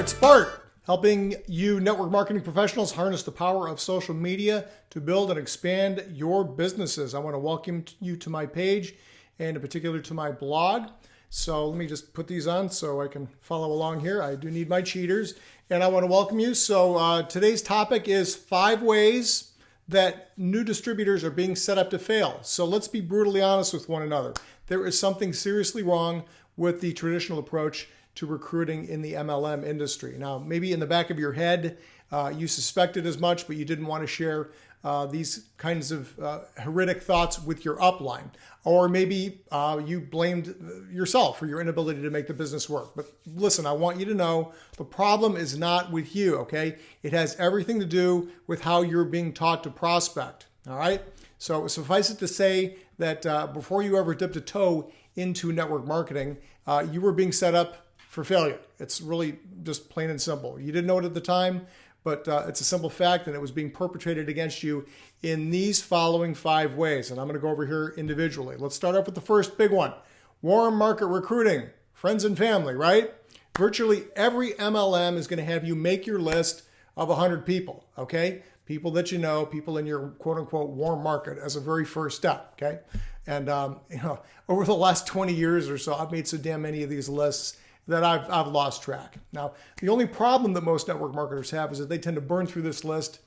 it's Bart, helping you network marketing professionals harness the power of social media to build and expand your businesses. I want to welcome you to my page and in particular to my blog. So let me just put these on so I can follow along here. I do need my cheaters and I want to welcome you. So today's topic is 5 ways that new distributors are being set up to fail. So let's be brutally honest with one another. There is something seriously wrong with the traditional approach to recruiting in the MLM industry. Now, maybe in the back of your head, you suspected as much, but you didn't want to share these kinds of heretic thoughts with your upline. Or maybe you blamed yourself for your inability to make the business work. But listen, I want you to know the problem is not with you, okay? It has everything to do with how you're being taught to prospect, all right? So suffice it to say that before you ever dipped a toe into network marketing, you were being set up for failure. It's really just plain and simple. You didn't know it at the time, but it's a simple fact, and it was being perpetrated against you in these following 5 ways. And I'm going to go over here individually. Let's start off with the first big one. Warm market recruiting, friends and family, right? Virtually every MLM is going to have you make your list of 100 people, okay? People that you know, people in your quote unquote warm market as a very first step, okay? And over the last 20 years or so, I've made so damn many of these lists that I've lost track. Now, the only problem that most network marketers have is that they tend to burn through this list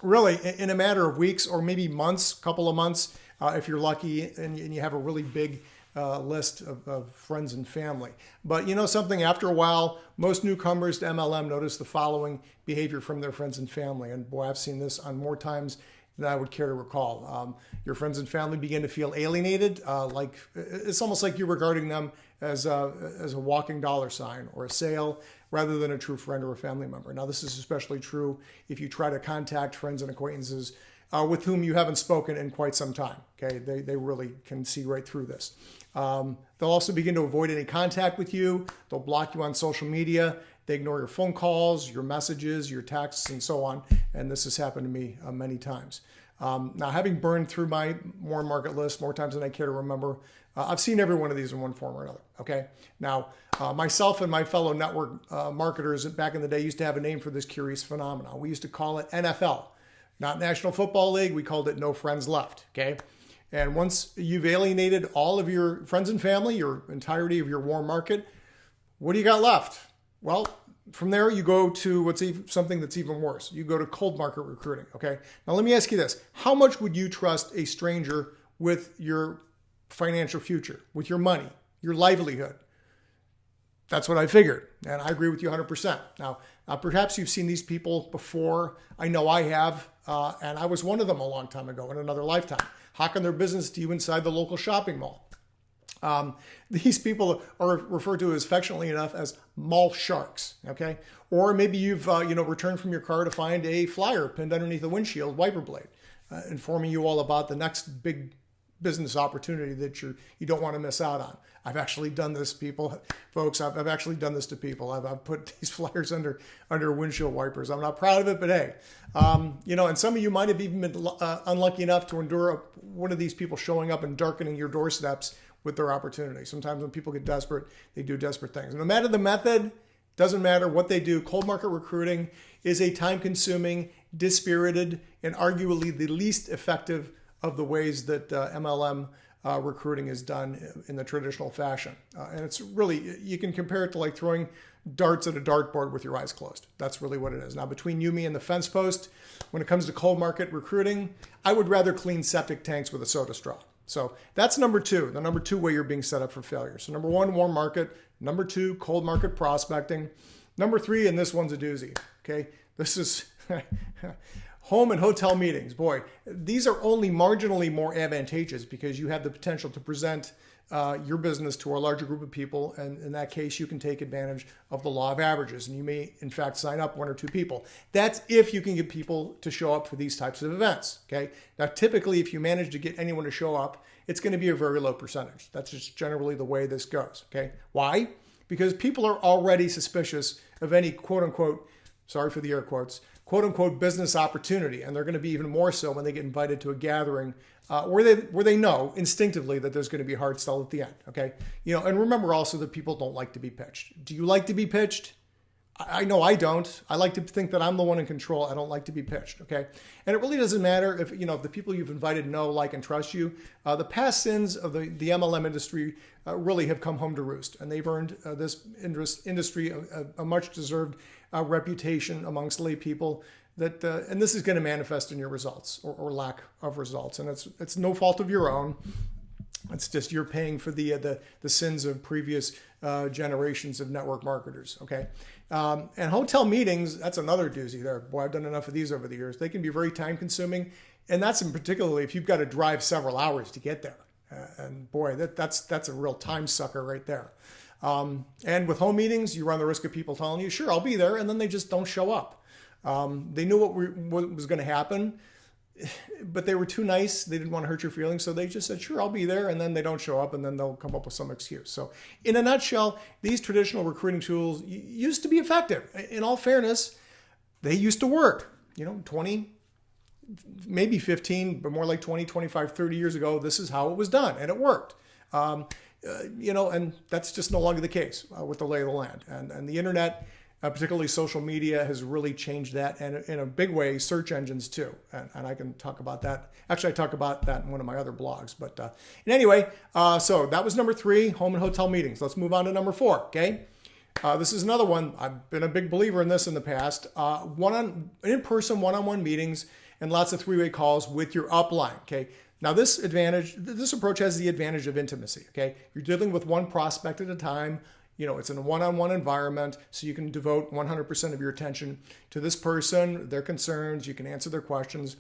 really in a matter of weeks or maybe months, couple of months, if you're lucky and you have a really big list of friends and family. But you know something, after a while, most newcomers to MLM notice the following behavior from their friends and family. And boy, I've seen this on more times than I would care to recall. Your friends and family begin to feel alienated, like it's almost like you're regarding them as a walking dollar sign or a sale rather than a true friend or a family member. Now, this is especially true if you try to contact friends and acquaintances with whom you haven't spoken in quite some time. Okay, they really can see right through this. They'll also begin to avoid any contact with you. They'll block you on social media. They ignore your phone calls, your messages, your texts, and so on. And this has happened to me many times. Now, having burned through my warm market list more times than I care to remember, I've seen every one of these in one form or another, okay? Now, myself and my fellow network marketers back in the day used to have a name for this curious phenomenon. We used to call it NFL, not National Football League. We called it No Friends Left, okay? And once you've alienated all of your friends and family, your entirety of your warm market, what do you got left? Well, from there, you go to something that's even worse. You go to cold market recruiting, okay? Now, let me ask you this. How much would you trust a stranger with your financial future, with your money, your livelihood? That's what I figured, and I agree with you 100%. Now, perhaps you've seen these people before. I know I have, and I was one of them a long time ago in another lifetime, hawking their business to you inside the local shopping mall. These people are referred to as affectionately enough as mall sharks, okay? Or maybe you've returned from your car to find a flyer pinned underneath a windshield wiper blade, informing you all about the next big business opportunity that you don't want to miss out on. I've actually done this, folks. I've actually done this to people. I've put these flyers under windshield wipers. I'm not proud of it, but hey, and some of you might have even been unlucky enough to endure one of these people showing up and darkening your doorsteps with their opportunity. Sometimes when people get desperate, they do desperate things. No matter the method, doesn't matter what they do, cold market recruiting is a time-consuming, dispirited, and arguably the least effective of the ways that MLM recruiting is done in the traditional fashion. And it's really, you can compare it to like throwing darts at a dartboard with your eyes closed. That's really what it is. Now, between you, me, and the fence post, when it comes to cold market recruiting, I would rather clean septic tanks with a soda straw. So that's number 2, the number 2 way you're being set up for failure. So number 1, warm market. Number 2, cold market prospecting. Number 3, and this one's a doozy, okay? This is home and hotel meetings. Boy, these are only marginally more advantageous because you have the potential to present your business to a larger group of people. And in that case, you can take advantage of the law of averages. And you may, in fact, sign up 1 or 2 people. That's if you can get people to show up for these types of events. Okay. Now, typically, if you manage to get anyone to show up, it's going to be a very low percentage. That's just generally the way this goes. Okay. Why? Because people are already suspicious of any quote unquote, sorry for the air quotes, quote unquote business opportunity. And they're going to be even more so when they get invited to a gathering where they know instinctively that there's going to be a hard sell at the end. Okay. And remember also that people don't like to be pitched. Do you like to be pitched? I know I don't. I like to think that I'm the one in control. I don't like to be pitched, okay? And it really doesn't matter if, if the people you've invited know, like, and trust you. The past sins of the MLM industry really have come home to roost, and they've earned this industry a much-deserved reputation amongst lay people that, and this is going to manifest in your results or lack of results. And it's no fault of your own. It's just you're paying for the sins of previous generations of network marketers, okay? And hotel meetings, that's another doozy there. Boy, I've done enough of these over the years. They can be very time consuming, and that's in particularly if you've got to drive several hours to get there. And boy, that's a real time sucker right there. And with home meetings, you run the risk of people telling you, sure, I'll be there, and then they just don't show up. They knew what was going to happen, but they were too nice. They didn't want to hurt your feelings. So they just said, sure, I'll be there. And then they don't show up, and then they'll come up with some excuse. So in a nutshell, these traditional recruiting tools used to be effective. In all fairness, they used to work, 20, maybe 15, but more like 20, 25, 30 years ago, this is how it was done. And it worked. And that's just no longer the case with the lay of the land. And the internet, particularly social media, has really changed that, and in a big way, search engines too. And I can talk about that. Actually, I talk about that in one of my other blogs. But anyway, so that was number 3, home and hotel meetings. Let's move on to number 4, okay? This is another one. I've been a big believer in this in the past. In-person one-on-one meetings and lots of 3-way calls with your upline, okay? Now this approach has the advantage of intimacy, okay? You're dealing with one prospect at a time. It's in a one-on-one environment, so you can devote 100% of your attention to this person, their concerns. You can answer their questions.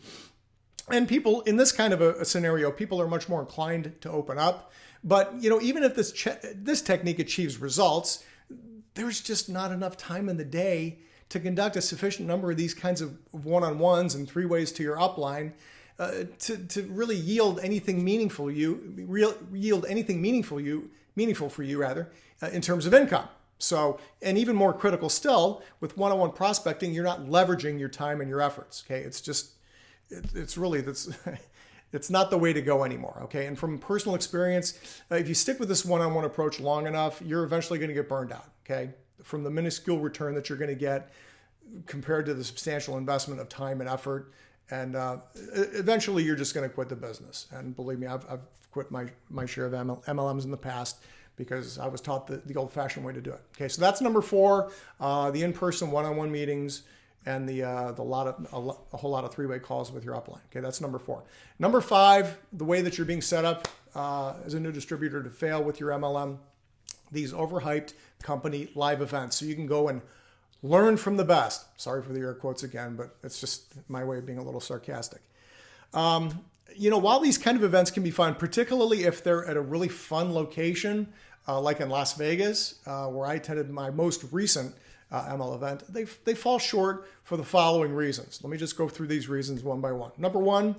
And people, in this kind of a scenario, people are much more inclined to open up. But, even if this technique achieves results, there's just not enough time in the day to conduct a sufficient number of these kinds of one-on-ones and 3-ways to your upline to really yield anything meaningful for you in terms of income. So, and even more critical still, with one-on-one prospecting, you're not leveraging your time and your efforts. Okay, it's not the way to go anymore. Okay, and from personal experience, if you stick with this one-on-one approach long enough, you're eventually going to get burned out. Okay, from the minuscule return that you're going to get compared to the substantial investment of time and effort, and eventually you're just going to quit the business. And believe me, I've quit my share of MLMs in the past, because I was taught the old-fashioned way to do it. Okay, so that's number 4, the in-person one-on-one meetings and a whole lot of 3-way calls with your upline. Okay, that's number 4. Number 5, the way that you're being set up as a new distributor to fail with your MLM, these overhyped company live events. So you can go and learn from the best. Sorry for the air quotes again, but it's just my way of being a little sarcastic. While these kind of events can be fun, particularly if they're at a really fun location, like in Las Vegas, where I attended my most recent ML event, they fall short for the following reasons. Let me just go through these reasons one by one. Number 1,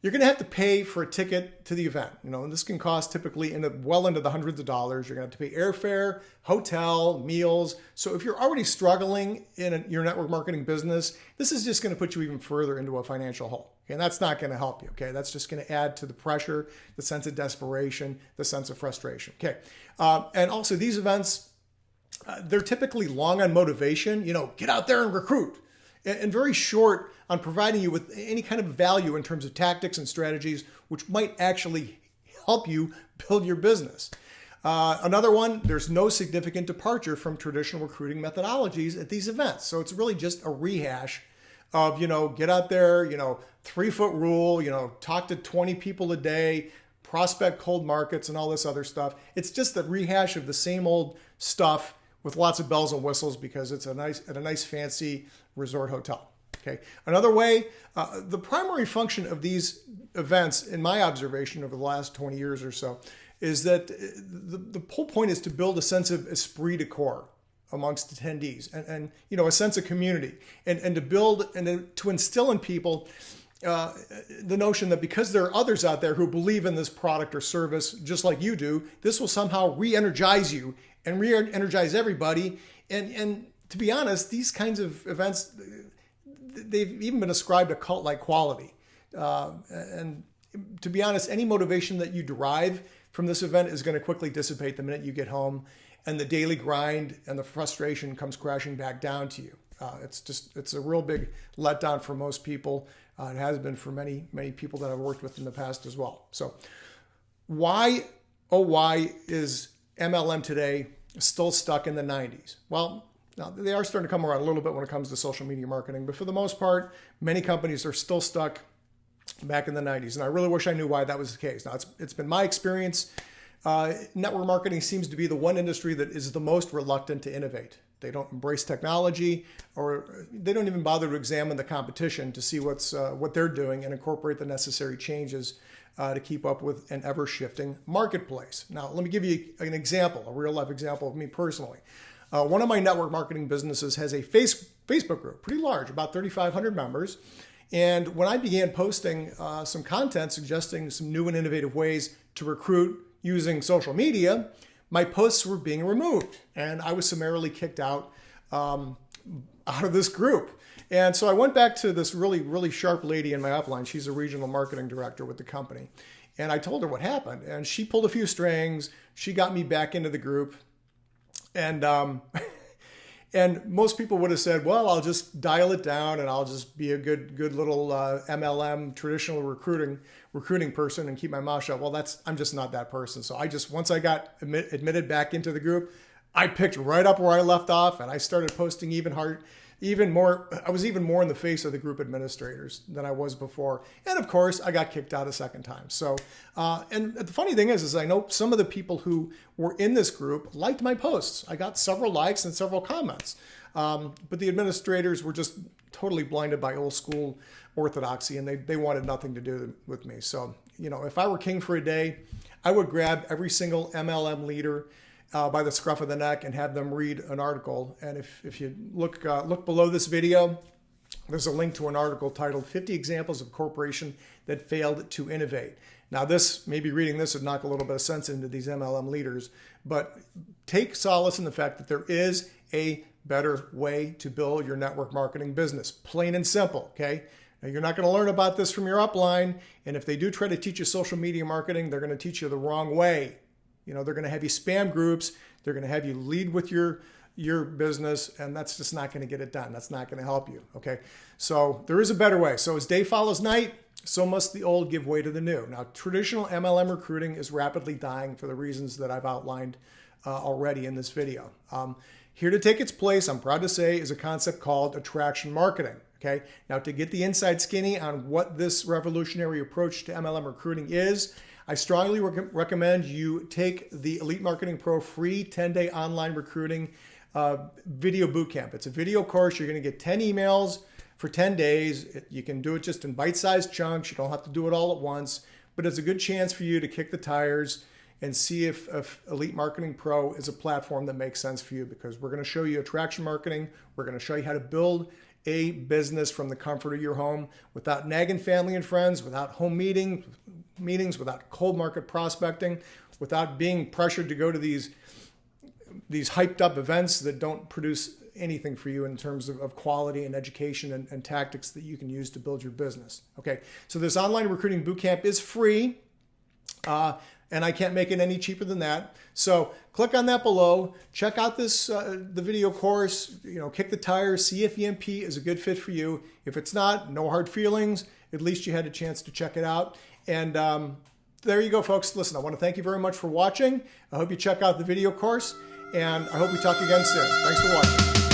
you're going to have to pay for a ticket to the event. And this can cost typically well into the hundreds of dollars. You're going to have to pay airfare, hotel, meals. So if you're already struggling in your network marketing business, this is just going to put you even further into a financial hole. Okay? And that's not going to help you. Okay, that's just going to add to the pressure, the sense of desperation, the sense of frustration. Okay, and also these events, they're typically long on motivation. Get out there and recruit, and very short on providing you with any kind of value in terms of tactics and strategies, which might actually help you build your business. Another one, there's no significant departure from traditional recruiting methodologies at these events. So it's really just a rehash of, get out there, 3-foot rule, talk to 20 people a day, prospect cold markets and all this other stuff. It's just a rehash of the same old stuff with lots of bells and whistles, because it's at a nice fancy resort hotel. Okay. Another way, the primary function of these events, in my observation over the last 20 years or so, is that the whole point is to build a sense of esprit de corps amongst attendees, and a sense of community, and to build and to instill in people the notion that because there are others out there who believe in this product or service just like you do, this will somehow re-energize you and re-energize everybody. And to be honest, these kinds of events, they've even been ascribed a cult-like quality. And to be honest, any motivation that you derive from this event is going to quickly dissipate the minute you get home, and the daily grind and the frustration comes crashing back down to you. It's a real big letdown for most people. It has been for many people that I've worked with in the past as well. So why is MLM today still stuck in the 90s? Well, now they are starting to come around a little bit when it comes to social media marketing, but for the most part, many companies are still stuck back in the 90s. And I really wish I knew why that was the case. Now, it's been my experience. Network marketing seems to be the one industry that is the most reluctant to innovate. They don't embrace technology, or they don't even bother to examine the competition to see what they're doing and incorporate the necessary changes to keep up with an ever-shifting marketplace. Now, let me give you an example, a real-life example of me personally. One of my network marketing businesses has a Facebook group, pretty large, about 3,500 members. And when I began posting some content suggesting some new and innovative ways to recruit using social media, my posts were being removed, and I was summarily kicked out of this group. And so I went back to this really sharp lady in my upline. She's a regional marketing director with the company. And I told her what happened, and she pulled a few strings. She got me back into the group. And and most people would have said, well, I'll just dial it down and I'll just be a good little MLM traditional recruiting person and keep my mouth shut. Well, I'm just not that person. So once I got admitted back into the group, I picked right up where I left off, and I started posting even more. I was even more in the face of the group administrators than I was before. And of course, I got kicked out a second time. So, and the funny thing is I know some of the people who were in this group liked my posts. I got several likes and several comments. But the administrators were just totally blinded by old school orthodoxy, and they wanted nothing to do with me. So, if I were king for a day, I would grab every single MLM leader by the scruff of the neck and have them read an article. And if you look below this video, there's a link to an article titled 50 Examples of Corporation That Failed to Innovate. Now, maybe reading this would knock a little bit of sense into these MLM leaders, but take solace in the fact that there is a better way to build your network marketing business. Plain and simple, okay? Now, you're not going to learn about this from your upline, and if they do try to teach you social media marketing, they're going to teach you the wrong way. They're going to have you spam groups. They're going to have you lead with your business, and that's just not going to get it done. That's not going to help you, okay? So there is a better way. So as day follows night, so must the old give way to the new. Now, traditional MLM recruiting is rapidly dying for the reasons that I've outlined already in this video. Here to take its place, I'm proud to say, is a concept called attraction marketing, okay? Now, to get the inside skinny on what this revolutionary approach to MLM recruiting is, I strongly recommend you take the Elite Marketing Pro free 10-day online recruiting video bootcamp. It's a video course. You're going to get 10 emails for 10 days. You can do it just in bite-sized chunks. You don't have to do it all at once, but it's a good chance for you to kick the tires and see if Elite Marketing Pro is a platform that makes sense for you, because we're going to show you attraction marketing. We're going to show you how to build a business from the comfort of your home without nagging family and friends, without home meetings, without cold market prospecting, without being pressured to go to these hyped up events that don't produce anything for you in terms of quality and education and tactics that you can use to build your business. Okay, so this online recruiting bootcamp is free. And I can't make it any cheaper than that. So click on that below. Check out the video course. Kick the tires. See if EMP is a good fit for you. If it's not, no hard feelings. At least you had a chance to check it out. And there you go, folks. Listen, I want to thank you very much for watching. I hope you check out the video course, and I hope we talk again soon. Thanks for watching.